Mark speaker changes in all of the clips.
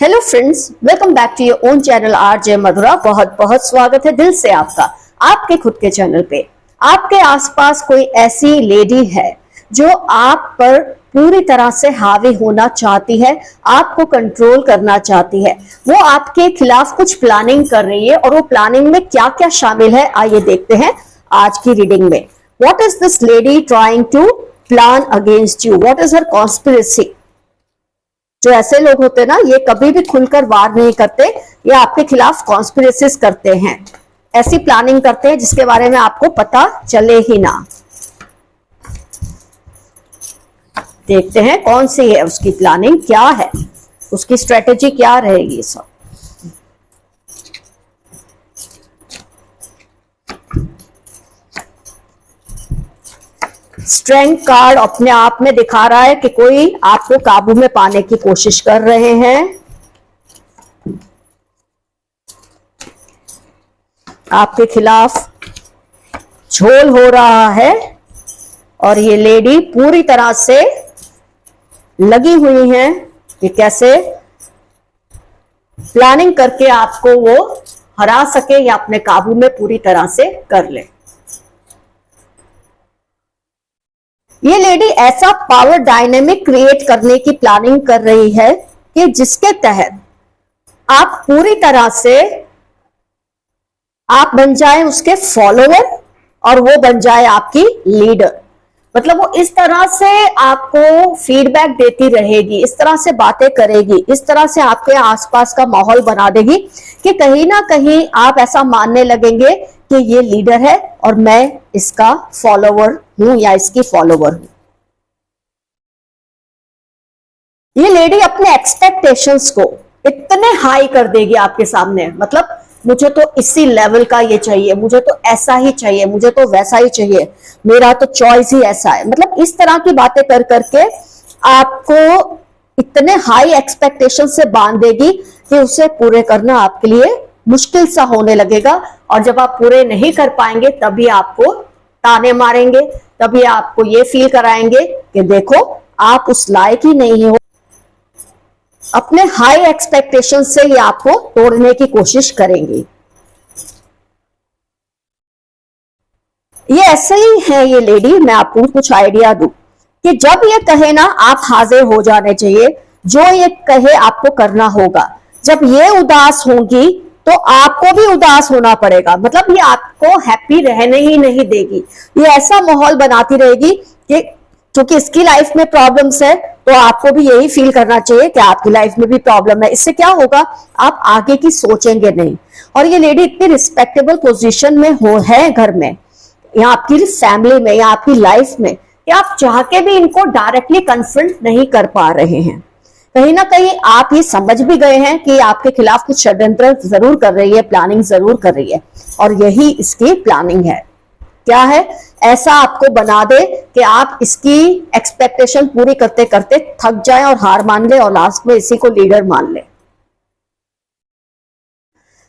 Speaker 1: Hello friends, welcome back to your own channel RJ Madhura. बहुत बहुत स्वागत है दिल से आपका आपके खुद के चैनल पे। आपके आसपास कोई ऐसी लेडी है जो आप पर पूरी तरह से हावी होना चाहती है, आपको कंट्रोल करना चाहती है, वो आपके खिलाफ कुछ प्लानिंग कर रही है और वो प्लानिंग में क्या क्या शामिल है आइए देखते हैं आज की रीडिंग में। What is this lady trying to plan against you? What is her conspiracy? जो ऐसे लोग होते हैं ना, ये कभी भी खुलकर वार नहीं करते, ये आपके खिलाफ कॉन्स्पिरेसीज करते हैं, ऐसी प्लानिंग करते हैं जिसके बारे में आपको पता चले ही ना। देखते हैं कौन सी है उसकी प्लानिंग, क्या है उसकी स्ट्रेटेजी, क्या रहेगी सब। स्ट्रेंथ कार्ड अपने आप में दिखा रहा है कि कोई आपको काबू में पाने की कोशिश कर रहे हैं, आपके खिलाफ झोल हो रहा है और ये लेडी पूरी तरह से लगी हुई है कि कैसे प्लानिंग करके आपको वो हरा सके या अपने काबू में पूरी तरह से कर ले। ये लेडी ऐसा पावर डायनेमिक क्रिएट करने की प्लानिंग कर रही है कि जिसके तहत आप पूरी तरह से आप बन जाए उसके फॉलोअर और वो बन जाए आपकी लीडर। मतलब वो इस तरह से आपको फीडबैक देती रहेगी, इस तरह से बातें करेगी, इस तरह से आपके आसपास का माहौल बना देगी कि कहीं ना कहीं आप ऐसा मानने लगेंगे कि ये लीडर है और मैं इसका फॉलोवर हूं या इसकी फॉलोवर हूं। ये लेडी अपने एक्सपेक्टेशंस को इतने हाई कर देगी आपके सामने, मतलब मुझे तो इसी लेवल का ये चाहिए, मुझे तो ऐसा ही चाहिए, मुझे तो वैसा ही चाहिए, मेरा तो चॉइस ही ऐसा है। मतलब इस तरह की बातें कर करके आपको इतने हाई एक्सपेक्टेशन से बांध देगी कि उसे पूरे करना आपके लिए मुश्किल सा होने लगेगा। और जब आप पूरे नहीं कर पाएंगे तभी आपको ताने मारेंगे, तभी आपको ये फील कराएंगे कि देखो आप उस लायक ही नहीं हो। अपने हाई एक्सपेक्टेशन से ये आपको तोड़ने की कोशिश करेंगी। ये ऐसे ही है ये लेडी। मैं आपको कुछ आइडिया दूं कि जब ये कहे ना आप हाजिर हो जाने चाहिए, जो ये कहे आपको करना होगा। जब ये उदास होंगी तो आपको भी उदास होना पड़ेगा, मतलब ये आपको हैप्पी रहने ही नहीं देगी। ये ऐसा माहौल बनाती रहेगी कि क्योंकि इसकी लाइफ में प्रॉब्लम्स है तो आपको भी यही फील करना चाहिए कि आपकी लाइफ में भी प्रॉब्लम है। इससे क्या होगा, आप आगे की सोचेंगे नहीं। और ये लेडी इतनी रिस्पेक्टेबल पोजीशन में है घर में या आपकी फैमिली में या आपकी लाइफ में कि आप चाह के भी इनको डायरेक्टली कन्फ्रंट नहीं कर पा रहे हैं। कहीं ना कहीं आप ये समझ भी गए हैं कि आपके खिलाफ कुछ षड्यंत्र जरूर कर रही है, प्लानिंग जरूर कर रही है और यही इसकी प्लानिंग है। क्या है, ऐसा आपको बना दे कि आप इसकी एक्सपेक्टेशन पूरी करते करते थक जाएं और हार मान ले और लास्ट में इसी को लीडर मान ले।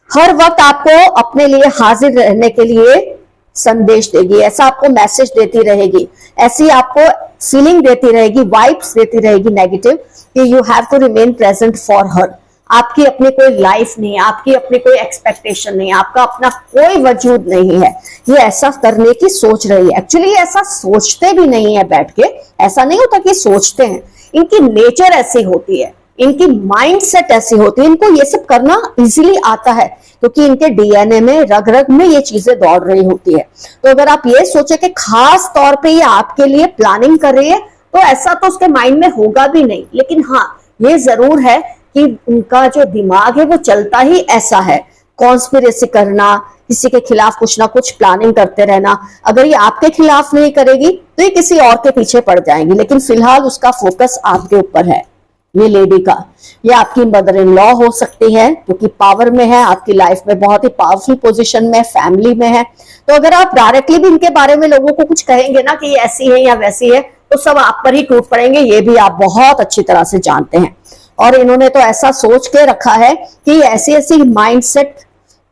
Speaker 1: हर वक्त आपको अपने लिए हाजिर रहने के लिए संदेश देगी, ऐसा आपको मैसेज देती रहेगी, ऐसी आपको फीलिंग देती रहेगी, वाइब्स देती रहेगी नेगेटिव कि you have to remain present for her. आपकी अपनी कोई लाइफ नहीं है, आपकी अपनी कोई एक्सपेक्टेशन नहीं है, आपका अपना कोई वजूद नहीं है। ये ऐसा करने की सोच रही है। एक्चुअली ये ऐसा सोचते भी नहीं है बैठ के, ऐसा नहीं होता कि सोचते हैं, इनकी नेचर ऐसी होती है, इनकी माइंडसेट ऐसी होती है, इनको ये सब करना इजीली आता है क्योंकि इनके डीएनए में रग रग में ये चीजें दौड़ रही होती है। तो अगर आप ये सोचे कि खास तौर पे ये आपके लिए प्लानिंग कर रही है तो ऐसा तो उसके माइंड में होगा भी नहीं। लेकिन हाँ, ये जरूर है कि उनका जो दिमाग है वो चलता ही ऐसा है, कॉन्स्पिरेसी करना, किसी के खिलाफ कुछ ना कुछ प्लानिंग करते रहना। अगर ये आपके खिलाफ नहीं करेगी तो ये किसी और के पीछे पड़ जाएंगी, लेकिन फिलहाल उसका फोकस आपके ऊपर है। ये लेडी का, ये आपकी मदर इन लॉ हो सकती है क्योंकि पावर में है, आपकी लाइफ में बहुत ही पावरफुल पोजीशन में, फैमिली में है। तो अगर आप डायरेक्टली भी इनके बारे में लोगों को कुछ कहेंगे ना कि ये ऐसी है या वैसी है तो सब आप पर ही टूट पड़ेंगे, ये भी आप बहुत अच्छी तरह से जानते हैं। और इन्होंने तो ऐसा सोच के रखा है कि ऐसी ऐसी माइंडसेट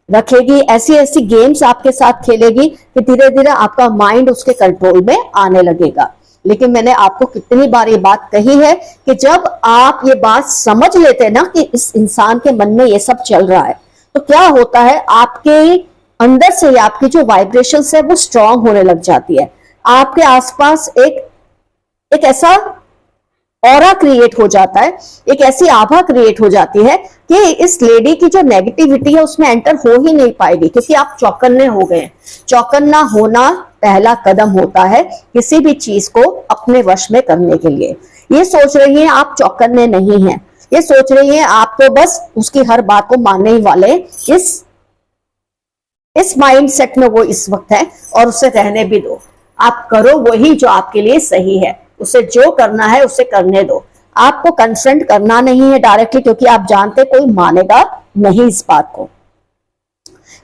Speaker 1: रखेगी, ऐसी ऐसी गेम्स आपके साथ खेलेगी कि धीरे धीरे आपका माइंड उसके कंट्रोल में आने लगेगा। लेकिन मैंने आपको कितनी बार ये बात कही है कि जब आप ये बात समझ लेते हैं ना कि इस इंसान के मन में ये सब चल रहा है, तो क्या होता है, आपके अंदर से आपकी जो वाइब्रेशंस है वो स्ट्रांग होने लग जाती है। आपके आसपास एक ऐसा ऑरा क्रिएट हो जाता है, एक ऐसी आभा क्रिएट हो जाती है कि इस लेडी की जो नेगेटिविटी है उसमें एंटर हो ही नहीं पाएगी, क्योंकि आप चौकन्ने हो गए। चौकन्ना होना पहला कदम होता है किसी भी चीज को अपने वश में करने के लिए। ये सोच रही है आप चौकन्ने नहीं हैं, ये सोच रही है आप तो बस उसकी हर बात को मानने ही वाले, इस माइंडसेट में वो इस वक्त है, और उसे रहने भी दो। आप करो वही जो आपके लिए सही है, उसे जो करना है उसे करने दो। आपको कंफ्रंट करना नहीं है डायरेक्टली, क्योंकि आप जानते कोई मानेगा नहीं इस बात को।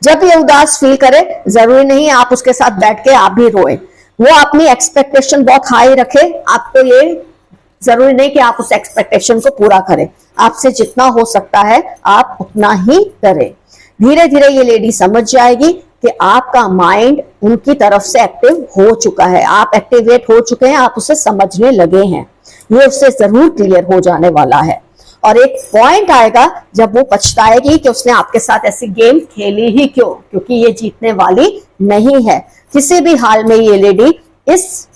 Speaker 1: जब ये उदास फील करे, जरूरी नहीं आप उसके साथ बैठ के आप भी रोए, वो अपनी एक्सपेक्टेशन बहुत हाई रखे, आपको ये जरूरी नहीं कि आप उस एक्सपेक्टेशन को पूरा करें। आपसे जितना हो सकता है आप उतना ही करें। धीरे धीरे ये लेडी समझ जाएगी कि आपका माइंड उनकी तरफ से एक्टिव हो चुका है, आप एक्टिवेट हो चुके हैं, आप उसे समझने लगे हैं। ये उससे जरूर क्लियर हो जाने वाला है, और एक पॉइंट आएगा जब वो पछताएगी कि उसने आपके साथ ऐसी गेम खेली ही क्यों, क्योंकि ये जीतने वाली नहीं है। किसी भी हाल में ये लेडी इस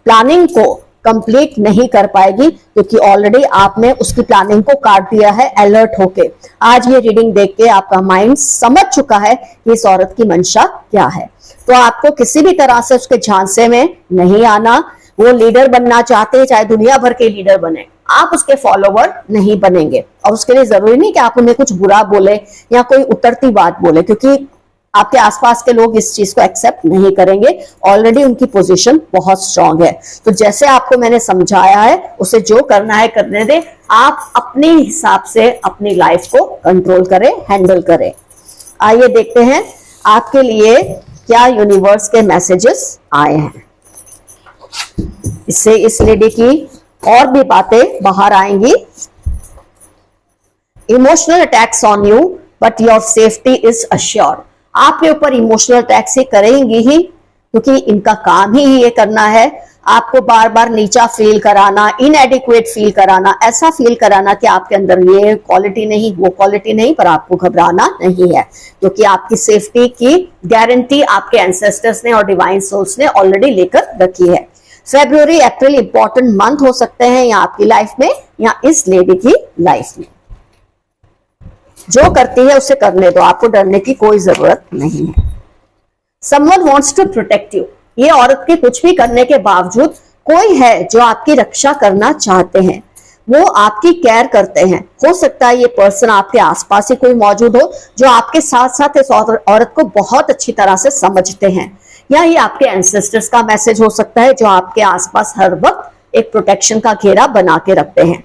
Speaker 1: प्लानिंग को कंप्लीट नहीं कर पाएगी, क्योंकि ऑलरेडी आपने उसकी प्लानिंग को काट दिया है अलर्ट होके। आज ये रीडिंग देख के आपका माइंड समझ चुका है कि इस औरत की मंशा क्या है, तो आपको किसी भी तरह से उसके झांसे में नहीं आना। वो लीडर बनना चाहते हैं, चाहे दुनिया भर के लीडर बने, आप उसके फॉलोवर नहीं बनेंगे। और उसके लिए जरूरी नहीं कि आप उन्हें कुछ बुरा बोले या कोई उतरती बात बोले, क्योंकि आपके आसपास के लोग इस चीज को एक्सेप्ट नहीं करेंगे। ऑलरेडी उनकी पोजीशन बहुत स्ट्रांग है। तो जैसे आपको मैंने समझाया है, उसे जो करना है करने दे। आप अपने हिसाब से अपनी लाइफ को कंट्रोल करें, हैंडल करें। आइए देखते हैं आपके लिए क्या यूनिवर्स के मैसेजेस आए हैं। इससे इस लेडी की और भी बातें बाहर आएंगी। Emotional attacks on you but your safety is assured. आपके ऊपर इमोशनल अटैक्स ही करेंगी ही, क्योंकि इनका काम ही ये करना है, आपको बार बार नीचा फील कराना, इनएडिक्वेट फील कराना, ऐसा फील कराना कि आपके अंदर ये क्वालिटी नहीं, वो क्वालिटी नहीं, पर आपको घबराना नहीं है, क्योंकि आपकी सेफ्टी की गारंटी आपके एंसेस्टर्स ने और डिवाइन सोल्स ने ऑलरेडी लेकर रखी है। फरवरी अप्रैल इंपॉर्टेंट मंथ हो सकते हैं या आपकी लाइफ में या इस लेडी की लाइफ में। जो करती है उसे करने दो, आपको डरने की कोई जरूरत नहीं है। Someone wants to protect you। ये औरत के कुछ भी करने के बावजूद कोई है जो आपकी रक्षा करना चाहते हैं, वो आपकी केयर करते हैं। हो सकता है ये पर्सन आपके आसपास ही कोई मौजूद हो जो आपके साथ साथ इस औरत को बहुत अच्छी तरह से समझते हैं, या ये आपके एंसेस्टर्स का मैसेज हो सकता है जो आपके आसपास हर वक्त एक प्रोटेक्शन का घेरा बना के रखते हैं।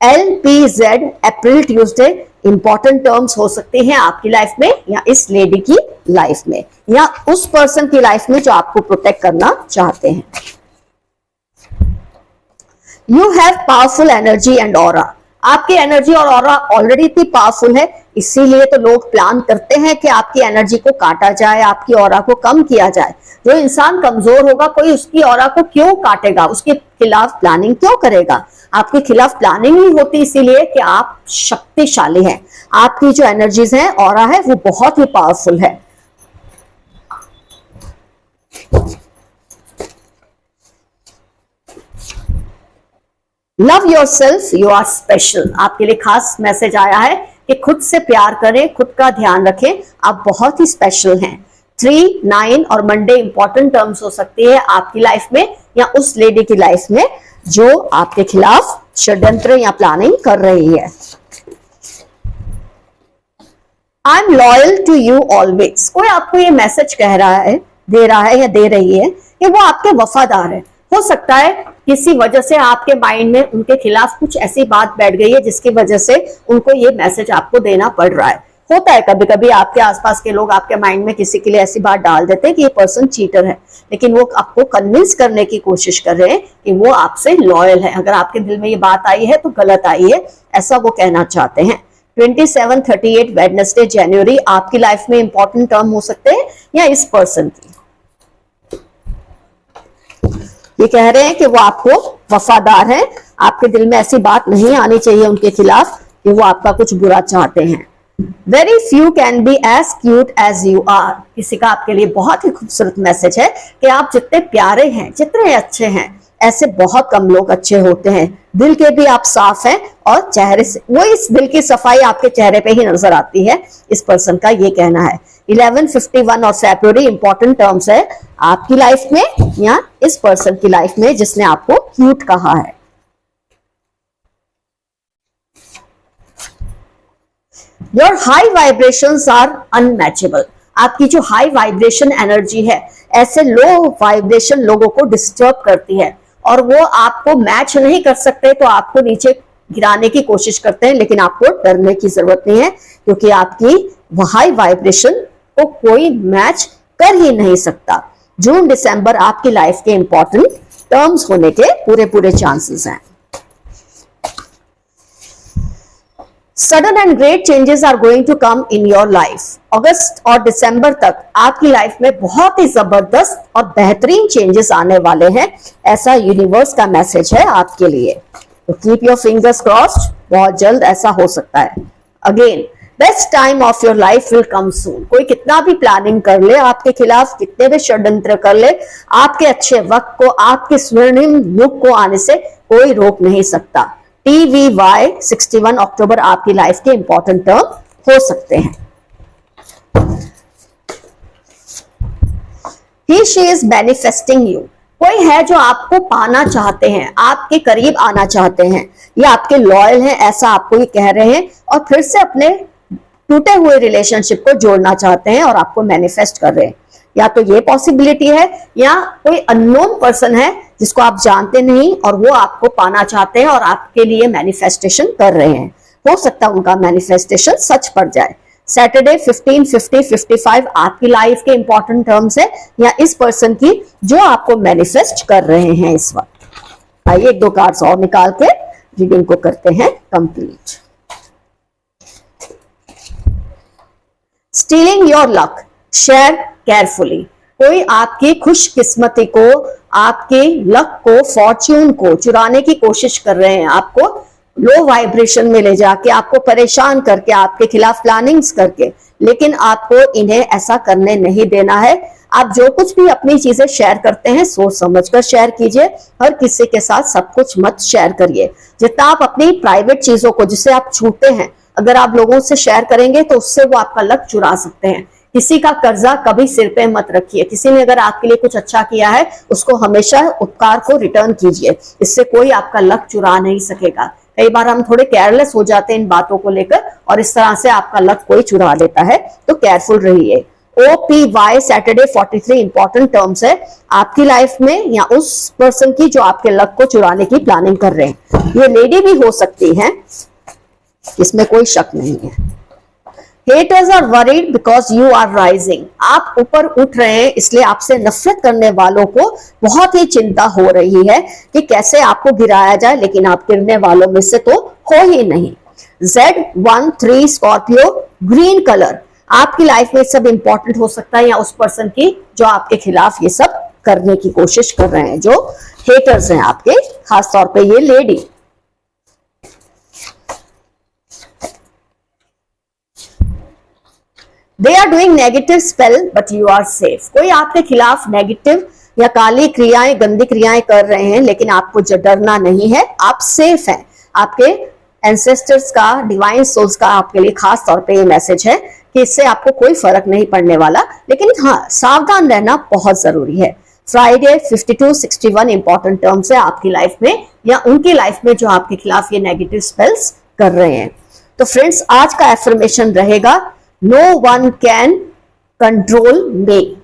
Speaker 1: LPZ अप्रैल ट्यूसडे इंपॉर्टेंट टर्म्स हो सकते हैं आपकी लाइफ में या इस लेडी की लाइफ में या उस पर्सन की लाइफ में जो आपको प्रोटेक्ट करना चाहते हैं। You have powerful energy and aura. आपकी एनर्जी और ऑरा ऑलरेडी इतनी पावरफुल है, इसीलिए तो लोग प्लान करते हैं कि आपकी एनर्जी को काटा जाए, आपकी ऑरा को कम किया जाए। जो इंसान कमजोर होगा कोई उसकी ऑरा को क्यों काटेगा, उसके खिलाफ प्लानिंग क्यों करेगा। आपके खिलाफ प्लानिंग ही होती इसीलिए कि आप शक्तिशाली हैं, आपकी जो एनर्जीज हैं, ऑरा है, वो बहुत ही पावरफुल है। Love yourself, you are special. आपके लिए खास मैसेज आया है कि खुद से प्यार करें, खुद का ध्यान रखें, आप बहुत ही स्पेशल हैं। 3, 9 और मंडे इंपॉर्टेंट टर्म्स हो सकती है आपकी लाइफ में या उस लेडी की लाइफ में जो आपके खिलाफ षड्यंत्र या प्लानिंग कर रही है। I am loyal to you always. कोई आपको ये मैसेज कह रहा है, दे रहा है या दे रही है कि वो आपके वफादार है। हो सकता है किसी वजह से आपके माइंड में उनके खिलाफ कुछ ऐसी बात बैठ गई है जिसकी वजह से उनको ये मैसेज आपको देना पड़ रहा है। होता है कभी कभी आपके आसपास के लोग आपके माइंड में किसी के लिए ऐसी बात डाल देते हैं कि ये पर्सन चीटर है, लेकिन वो आपको कन्विंस करने की कोशिश कर रहे हैं कि वो आपसे लॉयल है। अगर आपके दिल में ये बात आई है तो गलत आई है, ऐसा वो कहना चाहते हैं। 27, 38 वेडनेसडे जनवरी आपकी लाइफ में इंपॉर्टेंट टर्म हो सकते हैं या इस पर्सन की। ये कह रहे हैं कि वो आपको वफादार हैं, आपके दिल में ऐसी बात नहीं आनी चाहिए उनके खिलाफ कि वो आपका कुछ बुरा चाहते हैं। Very few can be as cute as you are, किसी का आपके लिए बहुत ही खूबसूरत मैसेज है कि आप जितने प्यारे हैं, जितने अच्छे हैं, ऐसे बहुत कम लोग अच्छे होते हैं। दिल के भी आप साफ हैं और चेहरे से वो इस दिल की सफाई आपके चेहरे पे ही नजर आती है, इस पर्सन का ये कहना है। 1151 और फेब्रुअरी इंपॉर्टेंट टर्म्स है आपकी लाइफ में या इस पर्सन की लाइफ में जिसने आपको क्यूट कहा है। Your high vibrations are unmatchable, आपकी जो हाई वाइब्रेशन एनर्जी है ऐसे लो वाइब्रेशन लोगों को डिस्टर्ब करती है और वो आपको मैच नहीं कर सकते तो आपको नीचे गिराने की कोशिश करते हैं, लेकिन आपको डरने की जरूरत नहीं है क्योंकि आपकी हाई वाइब्रेशन को कोई मैच कर ही नहीं सकता। जून दिसंबर आपकी लाइफ के इंपॉर्टेंट टर्म्स होने के पूरे चांसेस हैं। Sudden and great changes are going to come in your life. अगस्त और दिसंबर तक आपकी लाइफ में बहुत ही जबरदस्त और बेहतरीन चेंजेस आने वाले हैं, ऐसा यूनिवर्स का मैसेज है आपके लिए। तो कीप योर फिंगर्स क्रॉस्ड, बहुत जल्द ऐसा हो सकता है। Again best time of your life will come soon. कोई कितना भी प्लानिंग कर ले आपके खिलाफ, कितने भी षड्यंत्र कर ले, आपके अच्छे वक्त को, आपके स्वर्णिम युग को आने से कोई रोक नहीं सकता। TVY 61 अक्टूबर आपकी लाइफ के इंपॉर्टेंट टर्म हो सकते हैं। He she is manifesting you, कोई है जो आपको पाना चाहते हैं, आपके करीब आना चाहते हैं, ये आपके लॉयल हैं ऐसा आपको ये कह रहे हैं और फिर से अपने टूटे हुए रिलेशनशिप को जोड़ना चाहते हैं और आपको मैनिफेस्ट कर रहे हैं। या तो ये पॉसिबिलिटी है या कोई अननोन पर्सन है जिसको आप जानते नहीं और वो आपको पाना चाहते हैं और आपके लिए मैनिफेस्टेशन कर रहे हैं। हो सकता है उनका मैनिफेस्टेशन सच पड़ जाए। सैटरडे 15, 50, 55 आपकी लाइफ के इंपॉर्टेंट टर्म्स है या इस पर्सन की जो आपको मैनिफेस्ट कर रहे हैं इस वक्त। आइए एक दो कार्ड्स और निकाल के रीडिंग को करते हैं complete. Stealing your luck, share carefully, कोई आपकी खुशकिस्मती को, आपके लक को, फॉर्च्यून को चुराने की कोशिश कर रहे हैं, आपको लो वाइब्रेशन में ले जाके, आपको परेशान करके, आपके खिलाफ प्लानिंग्स करके, लेकिन आपको इन्हें ऐसा करने नहीं देना है। आप जो कुछ भी अपनी चीजें शेयर करते हैं सोच समझकर शेयर कीजिए, हर किसी के साथ सब कुछ मत शेयर करिए। जितना आप अपनी प्राइवेट चीजों को जिसे आप छूते हैं अगर आप लोगों से शेयर करेंगे तो उससे वो आपका लक चुरा सकते हैं। किसी का कर्जा कभी सिर पे मत रखिए, किसी ने अगर आपके लिए कुछ अच्छा किया है उसको हमेशा उपकार को रिटर्न कीजिए, इससे कोई आपका लक चुरा नहीं सकेगा। कई बार हम थोड़े केयरलेस हो जाते हैं इन बातों को लेकर और इस तरह से आपका लक कोई चुरा लेता है, तो केयरफुल रहिए। OPY सैटरडे 43 इंपॉर्टेंट टर्म्स है आपकी लाइफ में या उस पर्सन की जो आपके लक को चुराने की प्लानिंग कर रहे हैं। ये लेडी भी हो सकती है, इसमें कोई शक नहीं है। Haters are worried because you are rising, आप ऊपर उठ रहे हैं इसलिए आपसे नफरत करने वालों को बहुत ही चिंता हो रही है कि कैसे आपको गिराया जाए, लेकिन आप गिरने वालों में से तो हो ही नहीं। Z13 स्कॉर्पियो ग्रीन कलर, आपकी लाइफ में सब इंपॉर्टेंट हो सकता है या उस पर्सन की जो आपके खिलाफ ये सब करने की कोशिश कर रहे हैं, जो हेटर्स हैं आपके, खासतौर पे ये lady. They are doing negative spell but you are safe, कोई आपके खिलाफ नेगेटिव या काली क्रियाएं, गंदी क्रियाएं कर रहे हैं लेकिन आपको डरना नहीं है, आप सेफ हैं। आपके एंसेस्टर्स का, डिवाइन सोल्स का आपके लिए खास तौर पे ये मैसेज है कि इससे आपको कोई फर्क नहीं पड़ने वाला, लेकिन हाँ सावधान रहना बहुत जरूरी है। फ्राइडे 52, 61 इंपॉर्टेंट टर्म्स है आपकी लाइफ में या उनकी लाइफ में जो आपके खिलाफ ये नेगेटिव स्पेल्स कर रहे हैं। तो फ्रेंड्स आज का एफर्मेशन रहेगा, नो वन कैन कंट्रोल मी,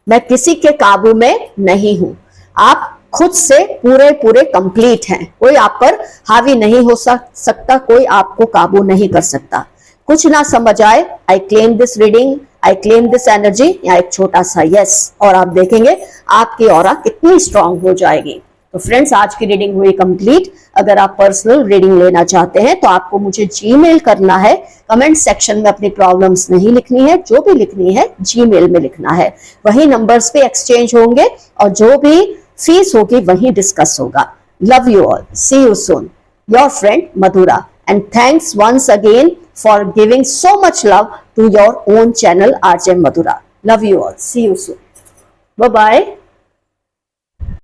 Speaker 1: मैं किसी के काबू में नहीं हूं। आप खुद से पूरे कंप्लीट हैं, कोई आप पर हावी नहीं हो सकता, कोई आपको काबू नहीं कर सकता। कुछ ना समझ आए, I claim this reading, I claim this energy, या एक छोटा सा यस और आप देखेंगे आपकी ऑरा कितनी स्ट्रांग हो जाएगी। तो फ्रेंड्स आज की रीडिंग हुई कंप्लीट। अगर आप पर्सनल रीडिंग लेना चाहते हैं तो आपको मुझे जीमेल करना है, कमेंट सेक्शन में अपनी प्रॉब्लम्स नहीं लिखनी है, जो भी लिखनी है जीमेल में लिखना है, वही नंबर्स पे एक्सचेंज होंगे और जो भी फीस होगी वहीं डिस्कस होगा। Love you all, see you soon, your friend Madhura, and thanks once again for giving so much love to your own channel RJ Madhura. Love you all. See you soon. Bye bye.